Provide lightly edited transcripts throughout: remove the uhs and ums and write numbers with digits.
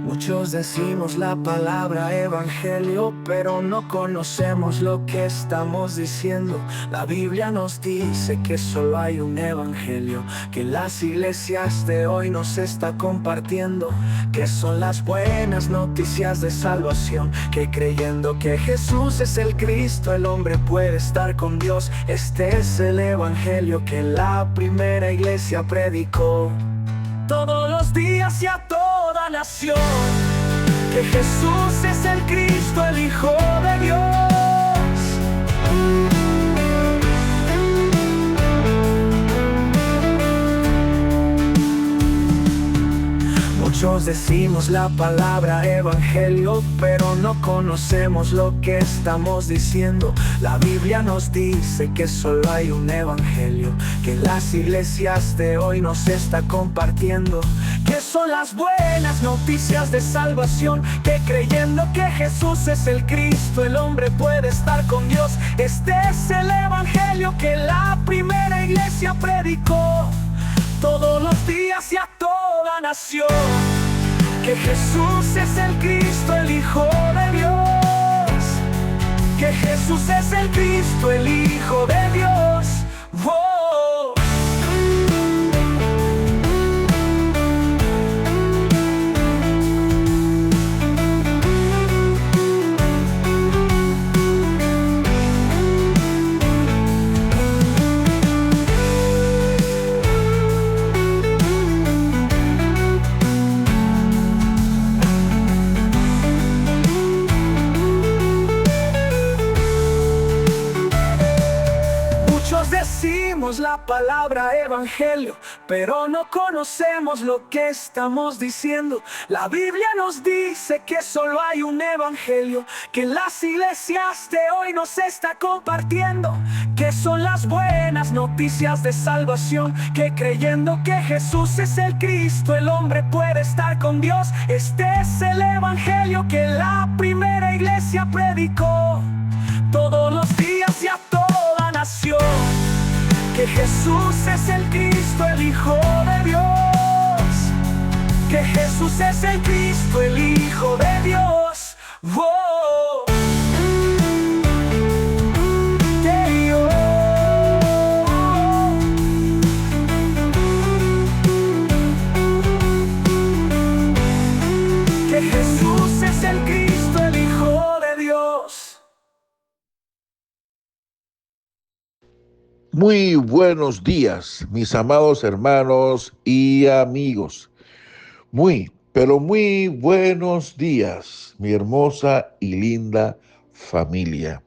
Muchos decimos la palabra evangelio, pero no conocemos lo que estamos diciendo. La Biblia nos dice que solo hay un evangelio, que las iglesias de hoy nos está compartiendo, que son las buenas noticias de salvación, que creyendo que Jesús es el Cristo, el hombre puede estar con Dios. Este es el evangelio que la primera iglesia predicó todos los días y a toda nación, que Jesús es el Cristo, el Hijo de Dios. Muchos decimos la palabra evangelio, pero no conocemos lo que estamos diciendo. La Biblia nos dice que solo hay un evangelio, que las iglesias de hoy nos está compartiendo, que son las buenas noticias de salvación, que creyendo que Jesús es el Cristo, el hombre puede estar con Dios. Este es el evangelio que la primera iglesia predicó todos los días y a toda nación, que Jesús es el Cristo, el Hijo de Dios, que Jesús es el Cristo, el Hijo de Dios. ¡Oh! Decimos la palabra evangelio, pero no conocemos lo que estamos diciendo. La Biblia nos dice que solo hay un evangelio, que las iglesias de hoy nos está compartiendo, que son las buenas noticias de salvación, que creyendo que Jesús es el Cristo, el hombre puede estar con Dios. Este es el evangelio que la primera iglesia predicó todos los días y a toda nación, que Jesús es el Cristo, el Hijo de Dios, que Jesús es el Cristo, el Hijo de Dios. ¡Oh! Que Jesús es el Cristo, el Hijo de Dios. Muy buenos días, mis amados hermanos y amigos. Pero muy buenos días, mi hermosa y linda familia.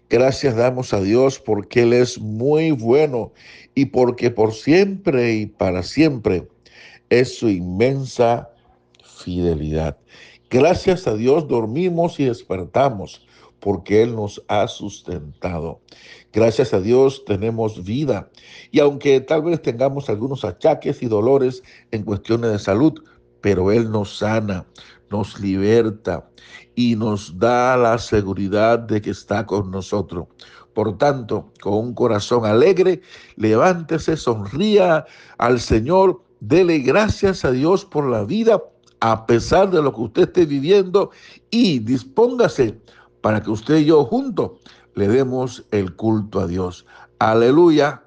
Gracias damos a Dios porque Él es muy bueno y porque por siempre y para siempre es su inmensa fidelidad. Gracias a Dios dormimos y despertamos porque Él nos ha sustentado. Gracias a Dios tenemos vida. Y aunque tal vez tengamos algunos achaques y dolores en cuestiones de salud, pero Él nos sana, nos liberta y nos da la seguridad de que está con nosotros. Por tanto, con un corazón alegre, levántese, sonría al Señor, dele gracias a Dios por la vida, a pesar de lo que usted esté viviendo, y dispóngase para que usted y yo juntos le demos el culto a Dios. Aleluya.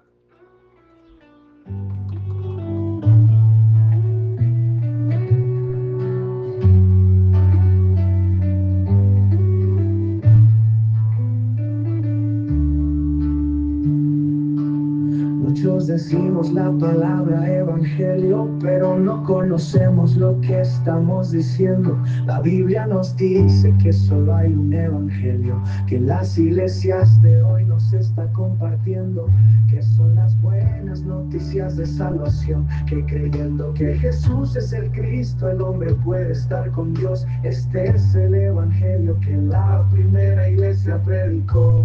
Muchos decimos la palabra evangelio, pero no conocemos lo que estamos diciendo. La Biblia nos dice que solo hay un evangelio, que las iglesias de hoy nos está compartiendo, que son las buenas noticias de salvación, que creyendo que Jesús es el Cristo, el hombre puede estar con Dios. Este es el evangelio que la primera iglesia predicó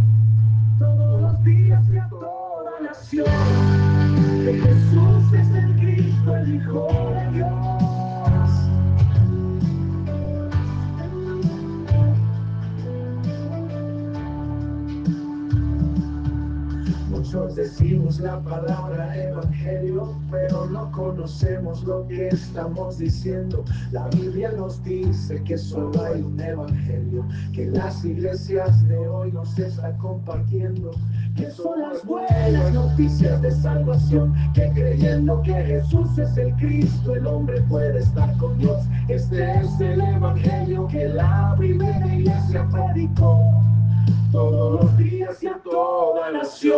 todos los días y a toda nación, que Jesús es el Cristo, el Hijo de Dios. Muchos decimos la palabra evangelio, pero no conocemos lo que estamos diciendo. La Biblia nos dice que solo hay un evangelio, que las iglesias de hoy nos está compartiendo, que son las buenas noticias de salvación, que creyendo que Jesús es el Cristo, el hombre puede estar con Dios. Este es el evangelio que la primera iglesia predicó todos los días y a toda nación,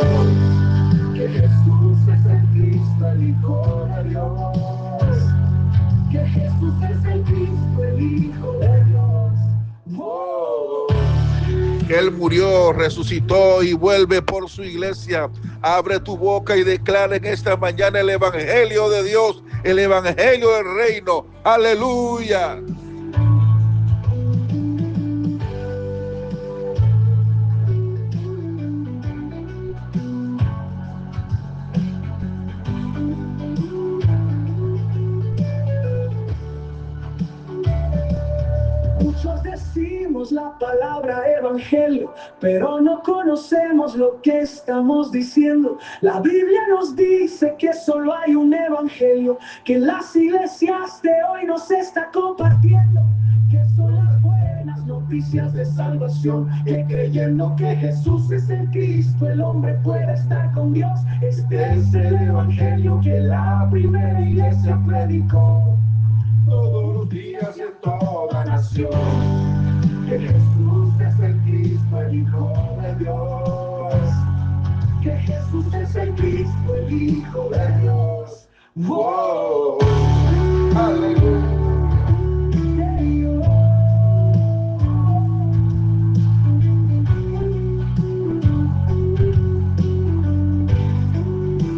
que Jesús es el Cristo, el Hijo de Dios, que Jesús es el Cristo, el Hijo de Dios. ¡Oh! Que Él murió, resucitó y vuelve por su iglesia. Abre tu boca y declara en esta mañana el evangelio de Dios, el evangelio del reino. ¡Aleluya! Muchos decimos la palabra evangelio, pero no conocemos lo que estamos diciendo. La Biblia nos dice que solo hay un evangelio, que las iglesias de hoy nos está compartiendo, que son las buenas noticias de salvación, que creyendo que Jesús es el Cristo, el hombre puede estar con Dios. Este es el evangelio que la primera iglesia predicó todos los días y en toda nación, que Jesús es el Cristo, el Hijo de Dios, que Jesús es el Cristo, el Hijo de Dios. ¡Wow! ¡Aleluya!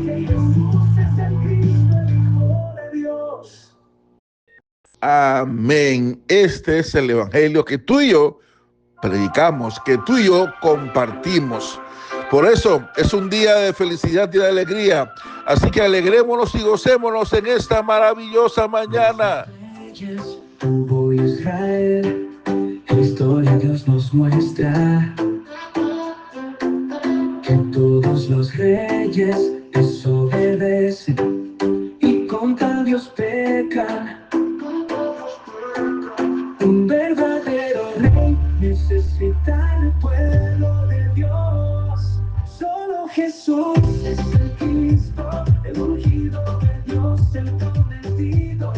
Que Jesús es el Cristo, el Hijo de Dios. Amén. Este es el evangelio que tú y yo predicamos, que tú y yo compartimos. Por eso es un día de felicidad y de alegría. Así que alegrémonos y gocémonos en esta maravillosa mañana. Hubo Israel, en la historia Dios nos muestra que todos los reyes desobedecen y contra Dios pecan. Un verdadero rey necesita el pueblo de Dios. Solo Jesús es el Cristo, el ungido de Dios, el prometido,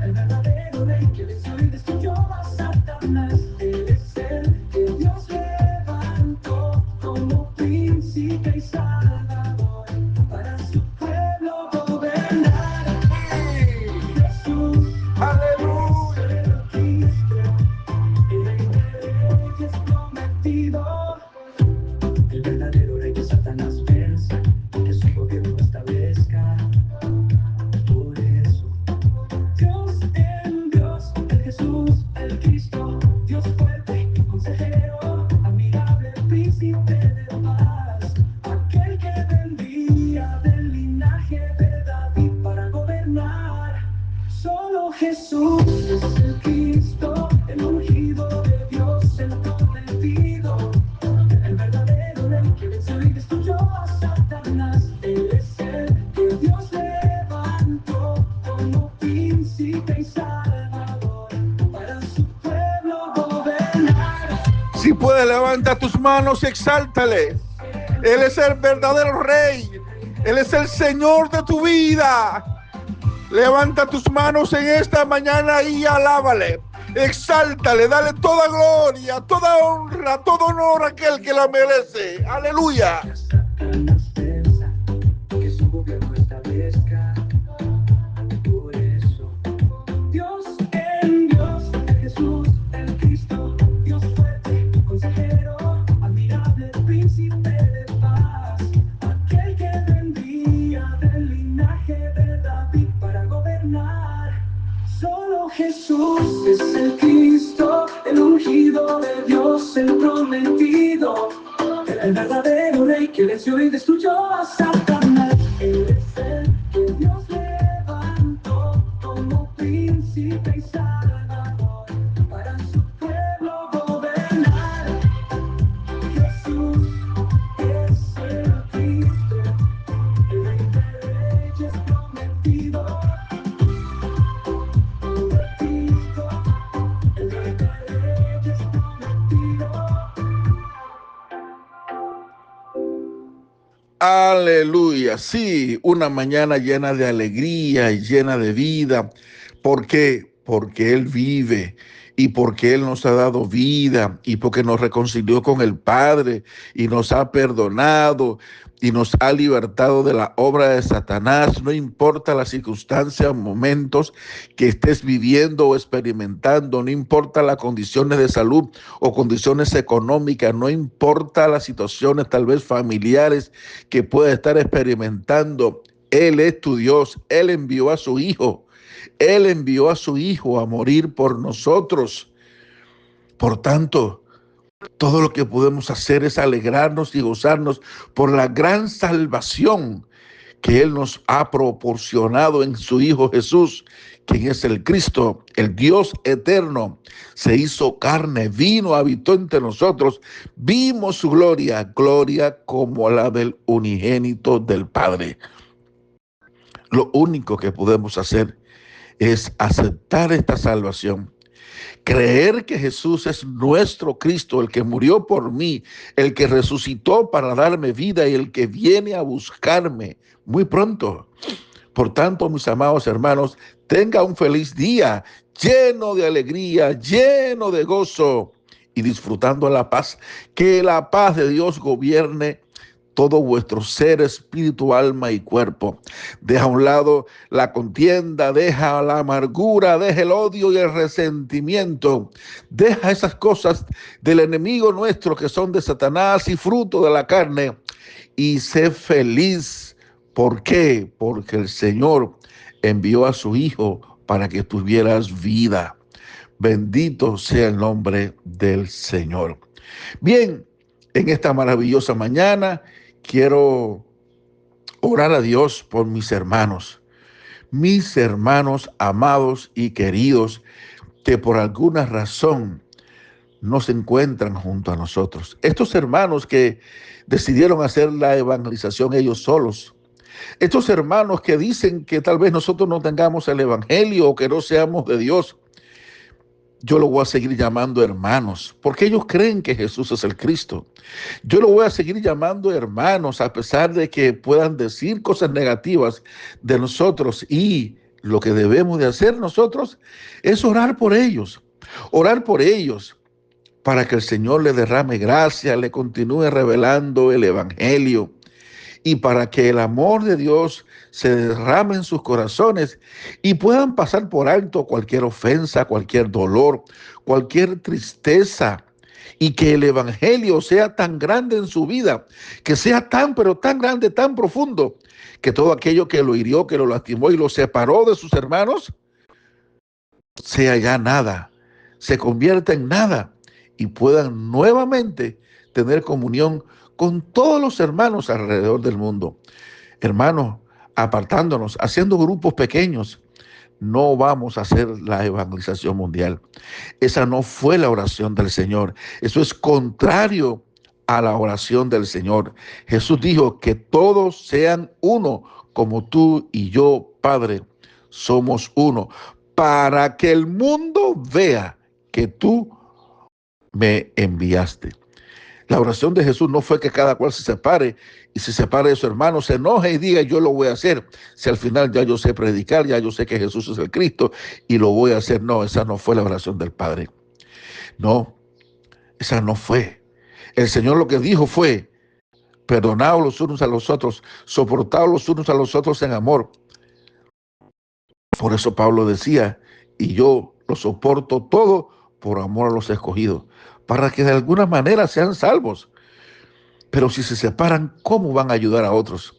el verdadero rey que venció y destruyó a Satanás. Él es el que Dios levantó como príncipe y salvador para su pueblo gobernar. Jesús, aleluya. El verdadero rey que Satanás vence, que su gobierno establezca. Por eso, Dios en Dios, el Jesús, el Cristo, Dios fuerte, consejero, admirable, príncipe de paz, aquel que vendría del linaje de David para gobernar. Solo Jesús es el Cristo, el ungido de Dios, el prometido, el verdadero rey que venció y destruyó a Satanás. Él es el que Dios levantó como príncipe y salvador para su pueblo gobernar. Si puedes, levanta tus manos y exáltale. Él es el verdadero rey. Él es el Señor de tu vida. Levanta tus manos en esta mañana y alábale. Exáltale, dale toda gloria, toda honra, todo honor a aquel que la merece. Aleluya. Satanás piensa que su gobierno establezca. Por eso, Dios en Dios, el Jesús, el Cristo, Dios fuerte, consejero, admirable, príncipe de paz, aquel que vendría del linaje de David para gobernar. Solo Jesús es el Cristo, el ungido de Dios, el prometido, el verdadero rey que venció y destruyó a Satanás. Él es el que Dios levantó como príncipe y salvador para su pueblo gobernar. Jesús es el Cristo, Aleluya. Sí, una mañana llena de alegría y llena de vida. ¿Por qué? Porque Él vive y porque Él nos ha dado vida y porque nos reconcilió con el Padre y nos ha perdonado y nos ha libertado de la obra de Satanás. No importa las circunstancias, momentos que estés viviendo o experimentando, no importa las condiciones de salud o condiciones económicas, no importa las situaciones tal vez familiares que puedas estar experimentando. Él es tu Dios. Él envió a su Hijo. Él envió a su Hijo a morir por nosotros. Por tanto, todo lo que podemos hacer es alegrarnos y gozarnos por la gran salvación que Él nos ha proporcionado en su Hijo Jesús, quien es el Cristo, el Dios eterno. Se hizo carne, vino, habitó entre nosotros, vimos su gloria, gloria como la del unigénito del Padre. Lo único que podemos hacer es aceptar esta salvación, creer que Jesús es nuestro Cristo, el que murió por mí, el que resucitó para darme vida y el que viene a buscarme muy pronto. Por tanto, mis amados hermanos, tenga un feliz día lleno de alegría, lleno de gozo y disfrutando la paz. Que la paz de Dios gobierne todo vuestro ser, espíritu, alma y cuerpo. Deja a un lado la contienda, deja la amargura, deja el odio y el resentimiento. Deja esas cosas del enemigo nuestro que son de Satanás y fruto de la carne y sé feliz. ¿Por qué? Porque el Señor envió a su Hijo para que tuvieras vida. Bendito sea el nombre del Señor. Bien, en esta maravillosa mañana quiero orar a Dios por mis hermanos amados y queridos que por alguna razón no se encuentran junto a nosotros. Estos hermanos que decidieron hacer la evangelización ellos solos. Estos hermanos que dicen que tal vez nosotros no tengamos el evangelio o que no seamos de Dios. Yo lo voy a seguir llamando hermanos, porque ellos creen que Jesús es el Cristo. Yo lo voy a seguir llamando hermanos, a pesar de que puedan decir cosas negativas de nosotros. Y lo que debemos de hacer nosotros es orar por ellos para que el Señor le derrame gracia, le continúe revelando el evangelio y para que el amor de Dios se derrame en sus corazones y puedan pasar por alto cualquier ofensa, cualquier dolor, cualquier tristeza, y que el evangelio sea tan grande en su vida, que sea tan, pero tan grande, tan profundo, que todo aquello que lo hirió, que lo lastimó y lo separó de sus hermanos, sea ya nada, se convierta en nada y puedan nuevamente tener comunión con todos los hermanos alrededor del mundo. Hermanos, apartándonos, haciendo grupos pequeños, no vamos a hacer la evangelización mundial. Esa no fue la oración del Señor. Eso es contrario a la oración del Señor. Jesús dijo que todos sean uno, como tú y yo, Padre, somos uno, para que el mundo vea que tú me enviaste. La oración de Jesús no fue que cada cual se separe y se separe de su hermano, se enoje y diga yo lo voy a hacer. Si al final ya yo sé predicar, ya yo sé que Jesús es el Cristo y lo voy a hacer. No, esa no fue la oración del Padre. No, esa no fue. El Señor lo que dijo fue, perdonaos los unos a los otros, soportaos los unos a los otros en amor. Por eso Pablo decía, y yo lo soporto todo por amor a los escogidos, para que de alguna manera sean salvos. Pero si se separan, ¿cómo van a ayudar a otros?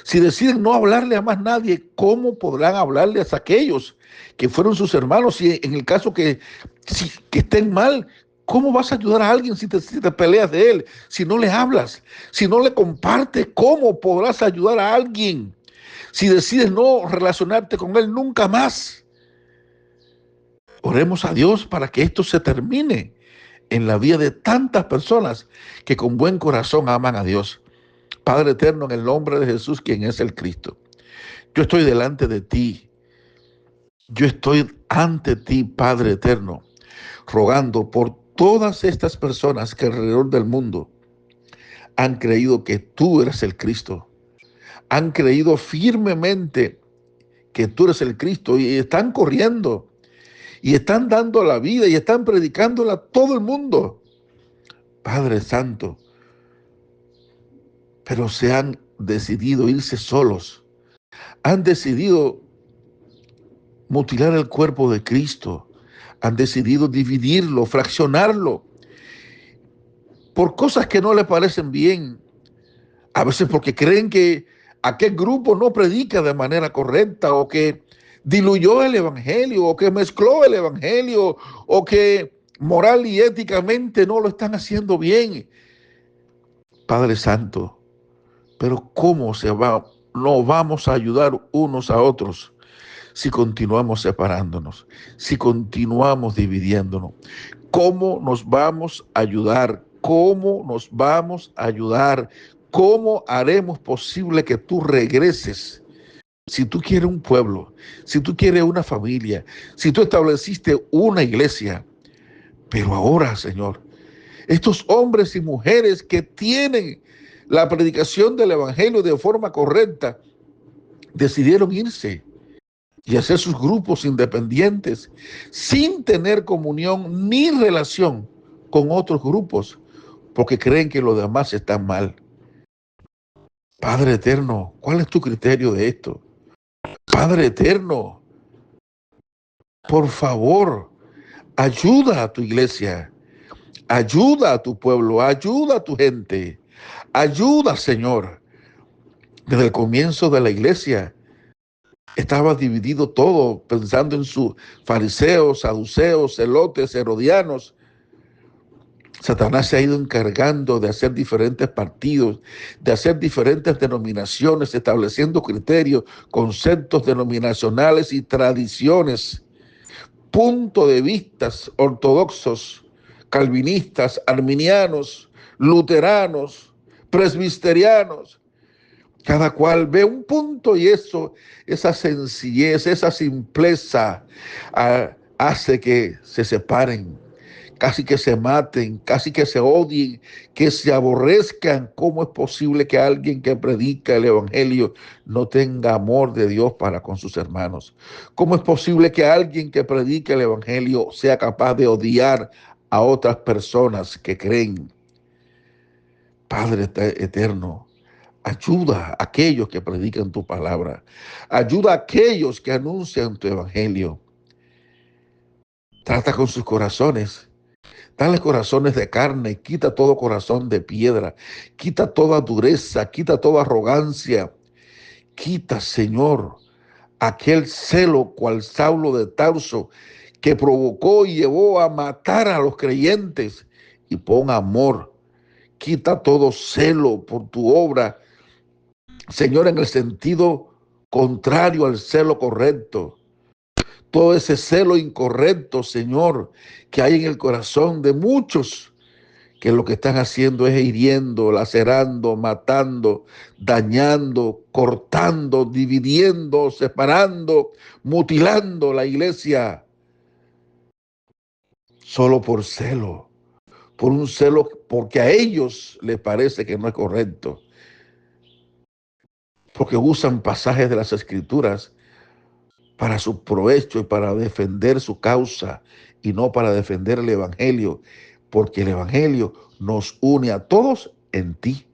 Si deciden no hablarle a más nadie, ¿cómo podrán hablarles a aquellos que fueron sus hermanos? Y en el caso que estén mal, ¿cómo vas a ayudar a alguien si te peleas de él? Si no le hablas, si no le compartes, ¿cómo podrás ayudar a alguien? Si decides no relacionarte con él nunca más. Oremos a Dios para que esto se termine en la vida de tantas personas que con buen corazón aman a Dios. Padre eterno, en el nombre de Jesús, quien es el Cristo, yo estoy delante de ti. Yo estoy ante ti, Padre eterno, rogando por todas estas personas que alrededor del mundo han creído que tú eres el Cristo. Han creído firmemente que tú eres el Cristo y están corriendo y están dando la vida y están predicándola a todo el mundo. Padre Santo, pero se han decidido irse solos. Han decidido mutilar el cuerpo de Cristo. Han decidido dividirlo, fraccionarlo, por cosas que no le parecen bien. A veces porque creen que aquel grupo no predica de manera correcta, o que diluyó el evangelio, o que mezcló el evangelio, o que moral y éticamente no lo están haciendo bien. Padre Santo, pero ¿cómo no vamos a ayudar unos a otros si continuamos separándonos, si continuamos dividiéndonos? ¿Cómo nos vamos a ayudar? ¿Cómo nos vamos a ayudar? ¿Cómo haremos posible que tú regreses? Si tú quieres un pueblo, si tú quieres una familia, si tú estableciste una iglesia, pero ahora, Señor, estos hombres y mujeres que tienen la predicación del evangelio de forma correcta, decidieron irse y hacer sus grupos independientes sin tener comunión ni relación con otros grupos, porque creen que los demás están mal. Padre eterno, ¿cuál es tu criterio de esto? Padre eterno, por favor, ayuda a tu iglesia, ayuda a tu pueblo, ayuda a tu gente, ayuda, Señor. Desde el comienzo de la iglesia estaba dividido todo, pensando en sus fariseos, saduceos, celotes, herodianos. Satanás se ha ido encargando de hacer diferentes partidos, de hacer diferentes denominaciones, estableciendo criterios, conceptos denominacionales y tradiciones, puntos de vista ortodoxos, calvinistas, arminianos, luteranos, presbiterianos. Cada cual ve un punto y esa sencillez, esa simpleza hace que se separen, casi que se maten, casi que se odien, que se aborrezcan. ¿Cómo es posible que alguien que predica el evangelio no tenga amor de Dios para con sus hermanos? ¿Cómo es posible que alguien que predica el evangelio sea capaz de odiar a otras personas que creen? Padre eterno, ayuda a aquellos que predican tu palabra. Ayuda a aquellos que anuncian tu evangelio. Trata con sus corazones. Dale corazones de carne, quita todo corazón de piedra, quita toda dureza, quita toda arrogancia. Quita, Señor, aquel celo cual Saulo de Tarso que provocó y llevó a matar a los creyentes, y pon amor. Quita todo celo por tu obra, Señor, en el sentido contrario al celo correcto. Todo ese celo incorrecto, Señor, que hay en el corazón de muchos, que lo que están haciendo es hiriendo, lacerando, matando, dañando, cortando, dividiendo, separando, mutilando la iglesia, solo por celo, por un celo, porque a ellos les parece que no es correcto, porque usan pasajes de las Escrituras para su provecho y para defender su causa, y no para defender el evangelio, porque el evangelio nos une a todos en ti.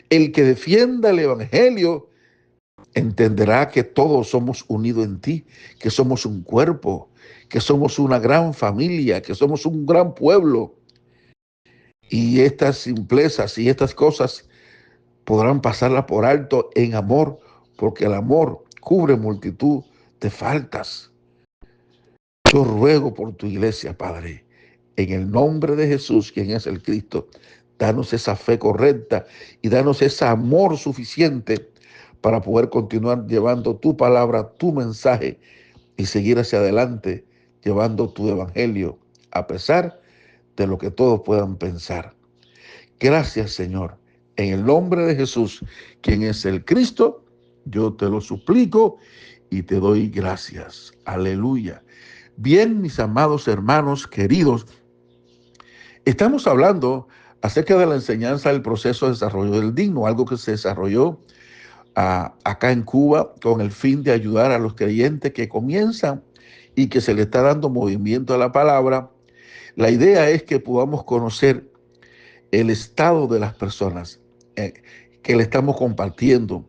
El que defienda el evangelio entenderá que todos somos unidos en ti, que somos un cuerpo, que somos una gran familia, que somos un gran pueblo. Y estas simplezas y estas cosas podrán pasarlas por alto en amor, porque el amor cubre multitud de faltas. Yo ruego por tu iglesia, Padre, en el nombre de Jesús, quien es el Cristo. Danos esa fe correcta y danos ese amor suficiente para poder continuar llevando tu palabra, tu mensaje, y seguir hacia adelante llevando tu evangelio, a pesar de lo que todos puedan pensar. Gracias, Señor. En el nombre de Jesús, quien es el Cristo, yo te lo suplico y te doy gracias. Aleluya. Bien, mis amados hermanos queridos, estamos hablando acerca de la enseñanza del proceso de desarrollo del digno, algo que se desarrolló acá en Cuba con el fin de ayudar a los creyentes que comienzan y que se le está dando movimiento a la palabra. La idea es que podamos conocer el estado de las personas que le estamos compartiendo,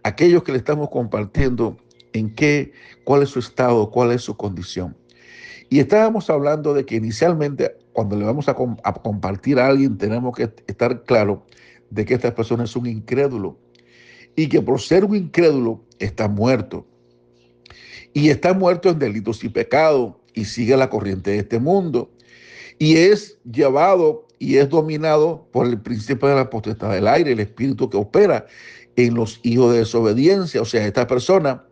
aquellos que le estamos compartiendo cuál es su estado, cuál es su condición. Y estábamos hablando de que inicialmente cuando le vamos a compartir a alguien tenemos que estar claro de que esta persona es un incrédulo y que por ser un incrédulo está muerto. Y está muerto en delitos y pecados y sigue la corriente de este mundo. Y es llevado y es dominado por el príncipe de la potestad del aire, el espíritu que opera en los hijos de desobediencia. O sea, esta persona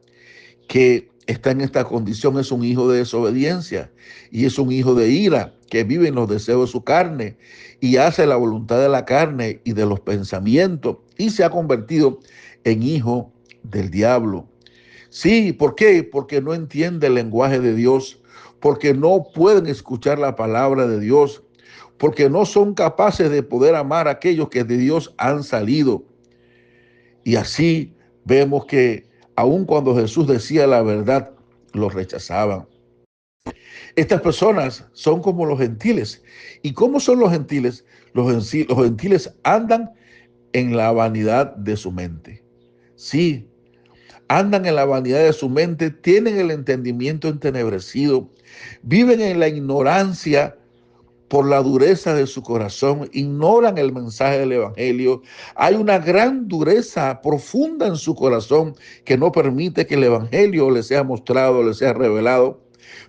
que está en esta condición es un hijo de desobediencia y es un hijo de ira que vive en los deseos de su carne y hace la voluntad de la carne y de los pensamientos y se ha convertido en hijo del diablo. Sí, ¿por qué? Porque no entiende el lenguaje de Dios, porque no pueden escuchar la palabra de Dios, porque no son capaces de poder amar a aquellos que de Dios han salido. Y así vemos que aun cuando Jesús decía la verdad, los rechazaban. Estas personas son como los gentiles. ¿Y cómo son los gentiles? Los gentiles andan en la vanidad de su mente. Sí, andan en la vanidad de su mente, tienen el entendimiento entenebrecido, viven en la ignorancia por la dureza de su corazón, ignoran el mensaje del evangelio. Hay una gran dureza profunda en su corazón que no permite que el evangelio les sea mostrado, les sea revelado.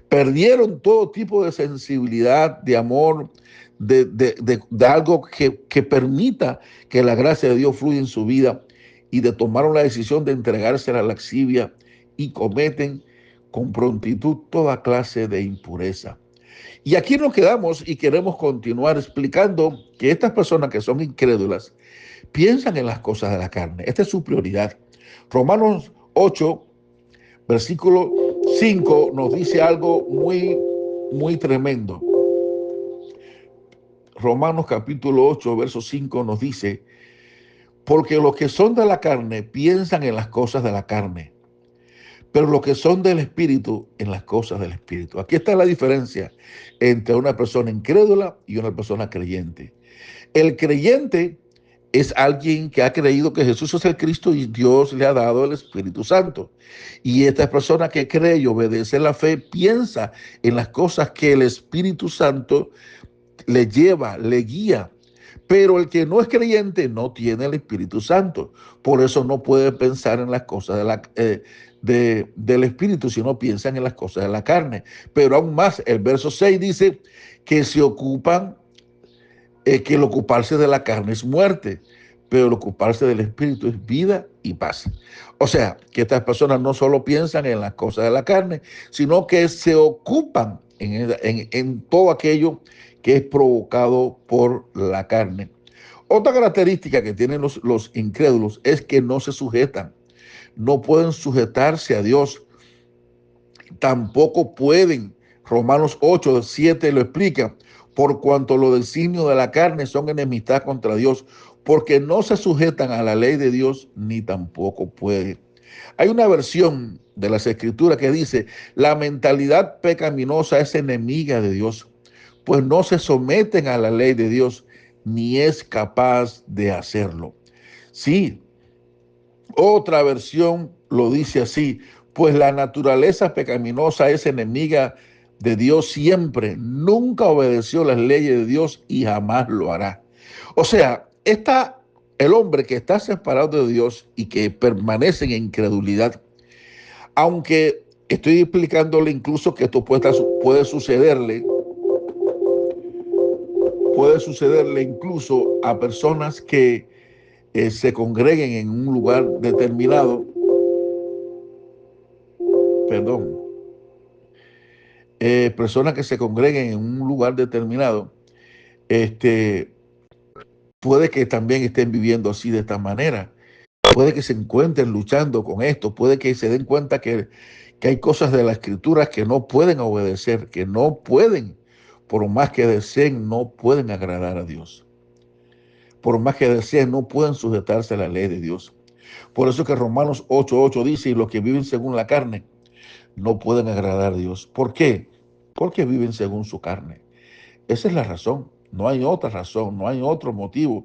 Perdieron todo tipo de sensibilidad, de amor, de algo que permita que la gracia de Dios fluya en su vida y tomaron la decisión de entregarse a la laxivia y cometen con prontitud toda clase de impureza. Y aquí nos quedamos y queremos continuar explicando que estas personas que son incrédulas piensan en las cosas de la carne. Esta es su prioridad. Romanos 8, versículo 5 nos dice algo muy tremendo. Romanos capítulo 8, verso 5 nos dice, porque los que son de la carne piensan en las cosas de la carne, pero los que son del Espíritu, en las cosas del Espíritu. Aquí está la diferencia entre una persona incrédula y una persona creyente. El creyente es alguien que ha creído que Jesús es el Cristo y Dios le ha dado el Espíritu Santo. Y esta persona que cree y obedece la fe piensa en las cosas que el Espíritu Santo le lleva, le guía. Pero el que no es creyente no tiene el Espíritu Santo. Por eso no puede pensar en las cosas del Espíritu, sino piensan en las cosas de la carne. Pero aún más, el verso 6 dice que se ocupan, que el ocuparse de la carne es muerte, pero el ocuparse del Espíritu es vida y paz. O sea, que estas personas no solo piensan en las cosas de la carne, sino que se ocupan en todo aquello que es provocado por la carne. Otra característica que tienen los incrédulos es que no se sujetan, no pueden sujetarse a Dios, tampoco pueden. Romanos 8, 7 lo explica, por cuanto los designios de la carne son enemistad contra Dios, porque no se sujetan a la ley de Dios, ni tampoco pueden. Hay una versión de las Escrituras que dice, la mentalidad pecaminosa es enemiga de Dios, pues no se someten a la ley de Dios, ni es capaz de hacerlo. Sí, otra versión lo dice así, pues la naturaleza pecaminosa es enemiga de Dios siempre, nunca obedeció las leyes de Dios y jamás lo hará. O sea, el hombre que está separado de Dios y que permanece en incredulidad, aunque estoy explicándole incluso que esto puede sucederle incluso a personas que se congreguen en un lugar determinado, personas que se congreguen en un lugar determinado, puede que también estén viviendo así de esta manera, puede que se encuentren luchando con esto, puede que se den cuenta que hay cosas de la Escritura que no pueden obedecer, que no pueden, por más que deseen, no pueden agradar a Dios. por más que deseen, no pueden sujetarse a la ley de Dios. Por eso que Romanos 8:8 dice, y los que viven según la carne no pueden agradar a Dios. ¿Por qué? Porque viven según su carne. Esa es la razón. No hay otra razón, no hay otro motivo.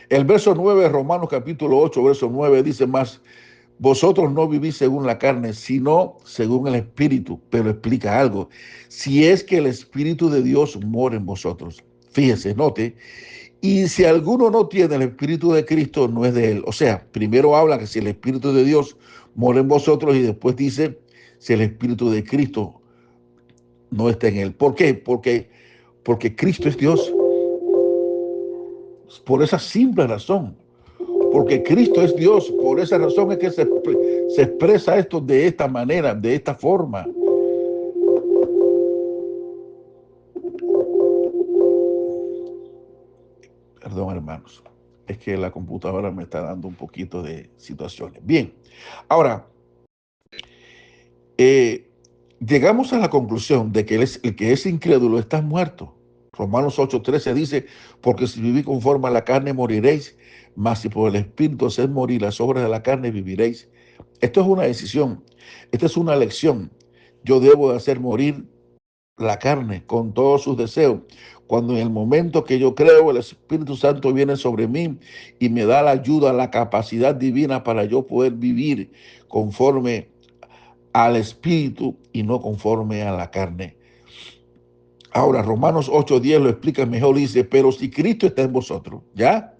El verso 9 de Romanos capítulo 8, verso 9 dice más, vosotros no vivís según la carne, sino según el Espíritu. Pero explica algo. Si es que el Espíritu de Dios mora en vosotros. Fíjese, note. Y si alguno no tiene el Espíritu de Cristo, no es de él. O sea, primero habla que si el Espíritu de Dios mora en vosotros y después dice si el Espíritu de Cristo no está en él. ¿Por qué? Porque Cristo es Dios. Por esa simple razón. Porque Cristo es Dios. Por esa razón es que se expresa esto de esta manera, de esta forma. Perdón, hermanos. Es que la computadora me está dando un poquito de situaciones. Bien. Ahora, llegamos a la conclusión de que el que es incrédulo está muerto. Romanos 8:13 dice, porque si vivís conforme a la carne moriréis, mas si por el Espíritu hacéis morir las obras de la carne viviréis. Esto es una decisión, esta es una elección. Yo debo de hacer morir la carne con todos sus deseos. Cuando en el momento que yo creo, el Espíritu Santo viene sobre mí y me da la ayuda, la capacidad divina para yo poder vivir conforme al Espíritu y no conforme a la carne. Ahora, Romanos 8:10 lo explica mejor, dice, pero si Cristo está en vosotros, ¿ya?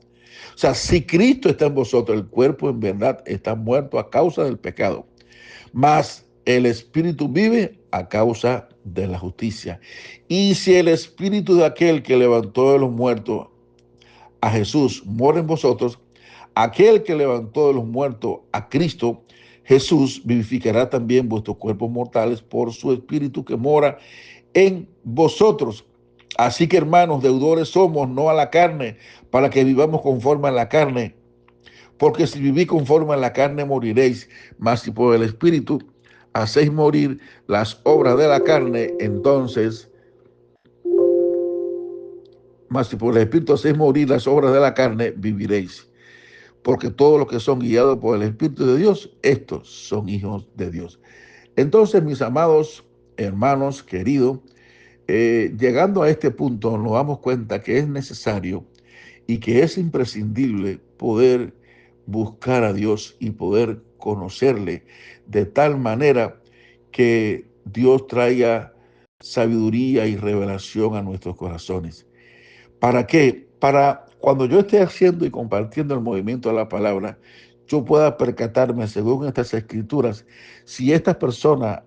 O sea, si Cristo está en vosotros, el cuerpo en verdad está muerto a causa del pecado, mas el Espíritu vive a causa de la justicia. Y si el Espíritu de aquel que levantó de los muertos a Jesús mora en vosotros, aquel que levantó de los muertos a Cristo Jesús vivificará también vuestros cuerpos mortales por su Espíritu que mora en vosotros. Así que, hermanos, deudores somos, no a la carne, para que vivamos conforme a la carne. Porque si vivís conforme a la carne, moriréis. Mas si por el Espíritu hacéis morir las obras de la carne, entonces, mas si por el Espíritu hacéis morir las obras de la carne, viviréis. Porque todos los que son guiados por el Espíritu de Dios, estos son hijos de Dios. Entonces, mis amados hermanos queridos, llegando a este punto nos damos cuenta que es necesario y que es imprescindible poder buscar a Dios y poder conocerle de tal manera que Dios traiga sabiduría y revelación a nuestros corazones. ¿Para qué? Para cuando yo esté haciendo y compartiendo el movimiento de la palabra, yo pueda percatarme, según estas escrituras, si esta persona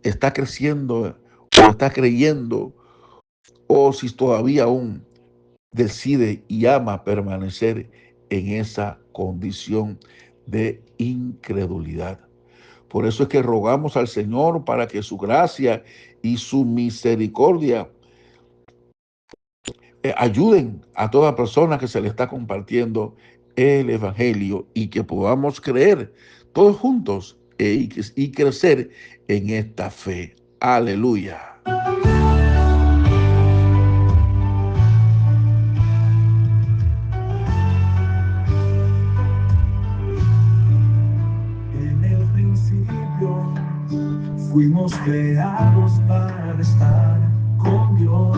está creciendo o está creyendo, o si todavía aún decide y ama permanecer en esa condición de incredulidad. Por eso es que rogamos al Señor para que su gracia y su misericordia ayuden a toda persona que se le está compartiendo el Evangelio y que podamos creer todos juntos y crecer en esta fe. Aleluya. En el principio fuimos creados para estar con Dios.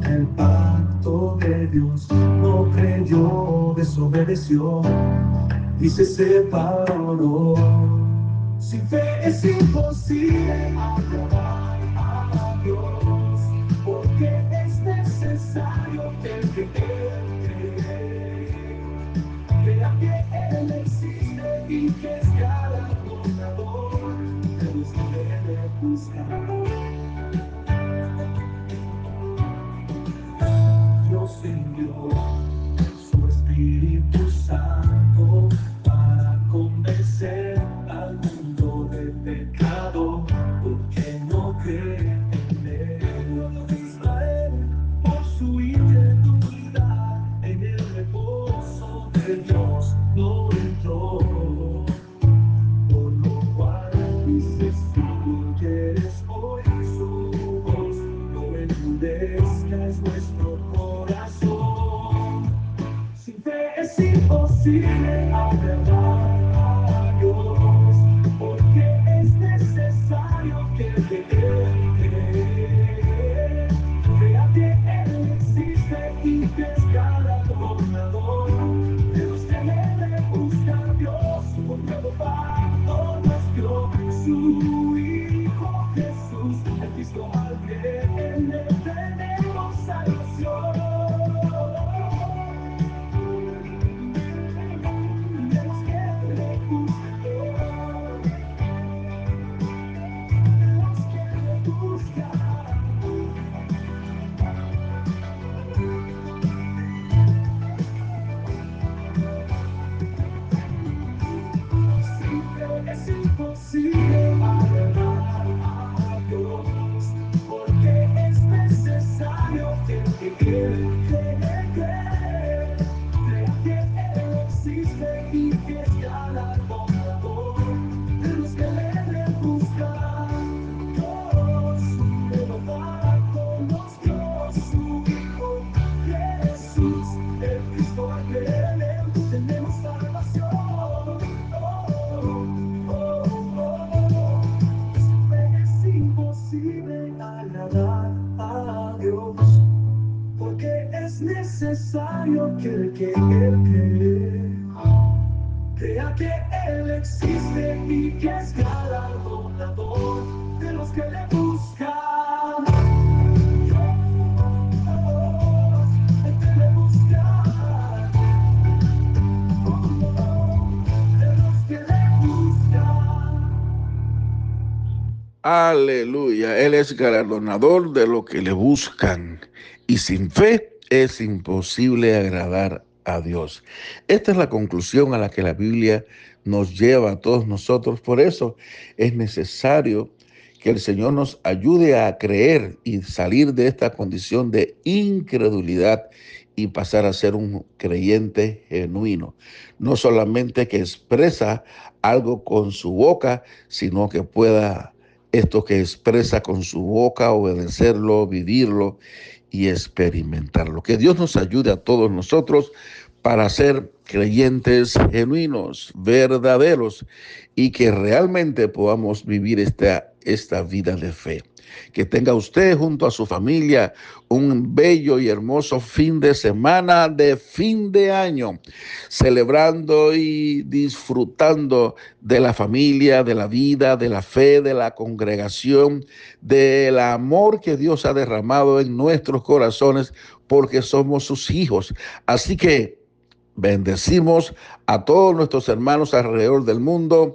El pacto de Dios no creyó, desobedeció y se separó. Sin fe es imposible agradar a Dios, porque es necesario que crea que Él existe y que es galardonador de los que le buscan. Dios envió su Espíritu Santo para convencer al mundo de pecado, porque no cree en Él. Israel, por su incredulidad, en el reposo de Dios no entró. Por lo cual dice, si tú quieres que crea que Él existe y que es galardonador de los que le buscan a Dios, porque lo pagó nos dio su Hijo Jesús, el Cristo al creer en Él tenemos salvación. Es imposible agradar a Dios, porque es necesario que el que crea que Él existe y que es galardonador de los que le buscan. Dios de verdad conoció su Hijo Jesús, el Cristo al creer en Él tenemos salvación. Agradar a Dios, porque es necesario que el que crea que Él existe y que es galardonador de los que le buscan. El que le busca, de los que le buscan. Aleluya, Él es galardonador de lo que le buscan y sin fe es imposible agradar a Dios. Esta es la conclusión a la que la Biblia nos lleva a todos nosotros. Por eso es necesario que el Señor nos ayude a creer y salir de esta condición de incredulidad y pasar a ser un creyente genuino. No solamente que expresa algo con su boca, sino que pueda esto que expresa con su boca, obedecerlo, vivirlo y experimentarlo. Que Dios nos ayude a todos nosotros para ser creyentes genuinos, verdaderos, y que realmente podamos vivir esta vida de fe. Que tenga usted junto a su familia un bello y hermoso fin de semana de fin de año, celebrando y disfrutando de la familia, de la vida, de la fe, de la congregación, del amor que Dios ha derramado en nuestros corazones porque somos sus hijos. Así que bendecimos a todos nuestros hermanos alrededor del mundo.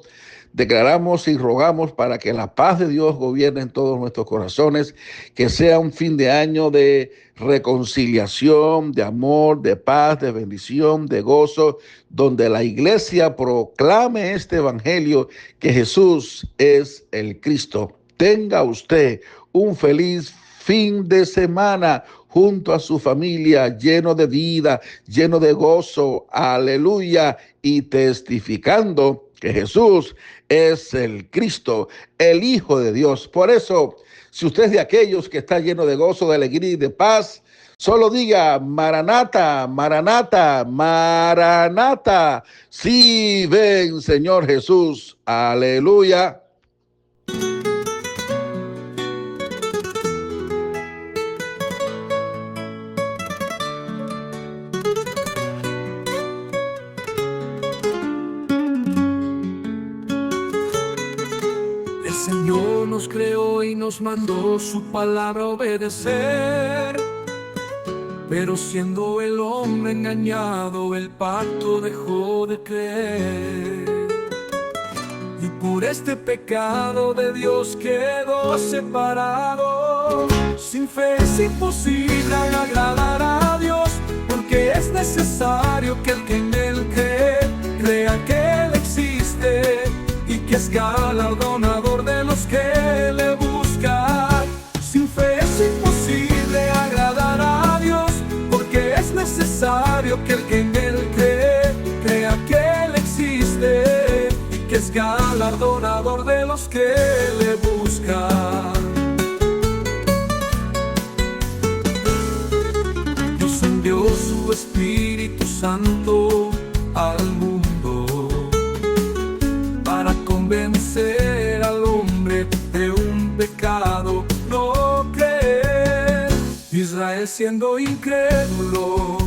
Declaramos y rogamos para que la paz de Dios gobierne en todos nuestros corazones, que sea un fin de año de reconciliación, de amor, de paz, de bendición, de gozo, donde la iglesia proclame este evangelio que Jesús es el Cristo. Tenga usted un feliz fin de semana junto a su familia, lleno de vida, lleno de gozo, aleluya, y testificando que Jesús es el Cristo, el Hijo de Dios. Por eso, si usted es de aquellos que está lleno de gozo, de alegría y de paz, solo diga: Maranata, Maranata, Maranata. Sí, ven, Señor Jesús. Aleluya. El Señor nos creó y nos mandó su palabra a obedecer, pero siendo el hombre engañado, el pacto dejó de creer. Y por este pecado de Dios quedó separado. Sin fe es imposible agradar a Dios, porque es necesario que el que en Él cree, crea que Él existe y que es galardonador de los que le buscan. Sin fe es imposible agradar a Dios, porque es necesario que el que en Él cree, crea que Él existe y que es galardonador de los que le buscan. Dios envió su Espíritu Santo al mundo para convencer al hombre de un siendo incrédulo,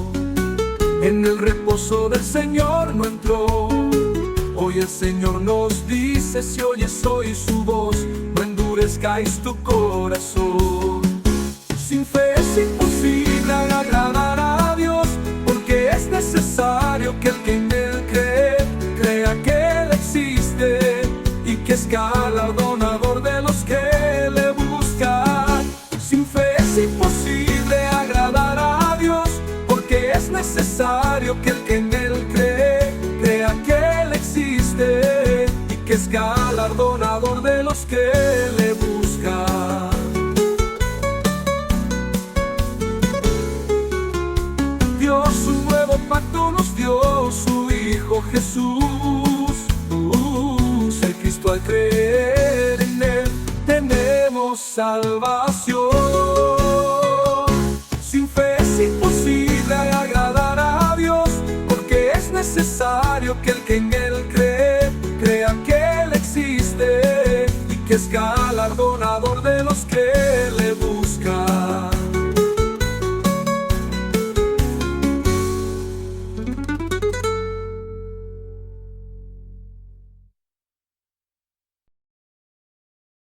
en el reposo del Señor no entró. Hoy el Señor nos dice: si oyes hoy su voz, no endurezcáis tu corazón. Sin fe es imposible agradar a Dios, porque es necesario que el que en Él cree, crea que Él existe y que es galardonador de los que le buscan. Sin fe es imposible agradar a Dios, porque es necesario que el que en Él cree, crea que Él existe y que es galardonador de los que le buscan. Dios un nuevo pacto nos dio, su Hijo Jesús. El Cristo, al creer en Él tenemos salvación.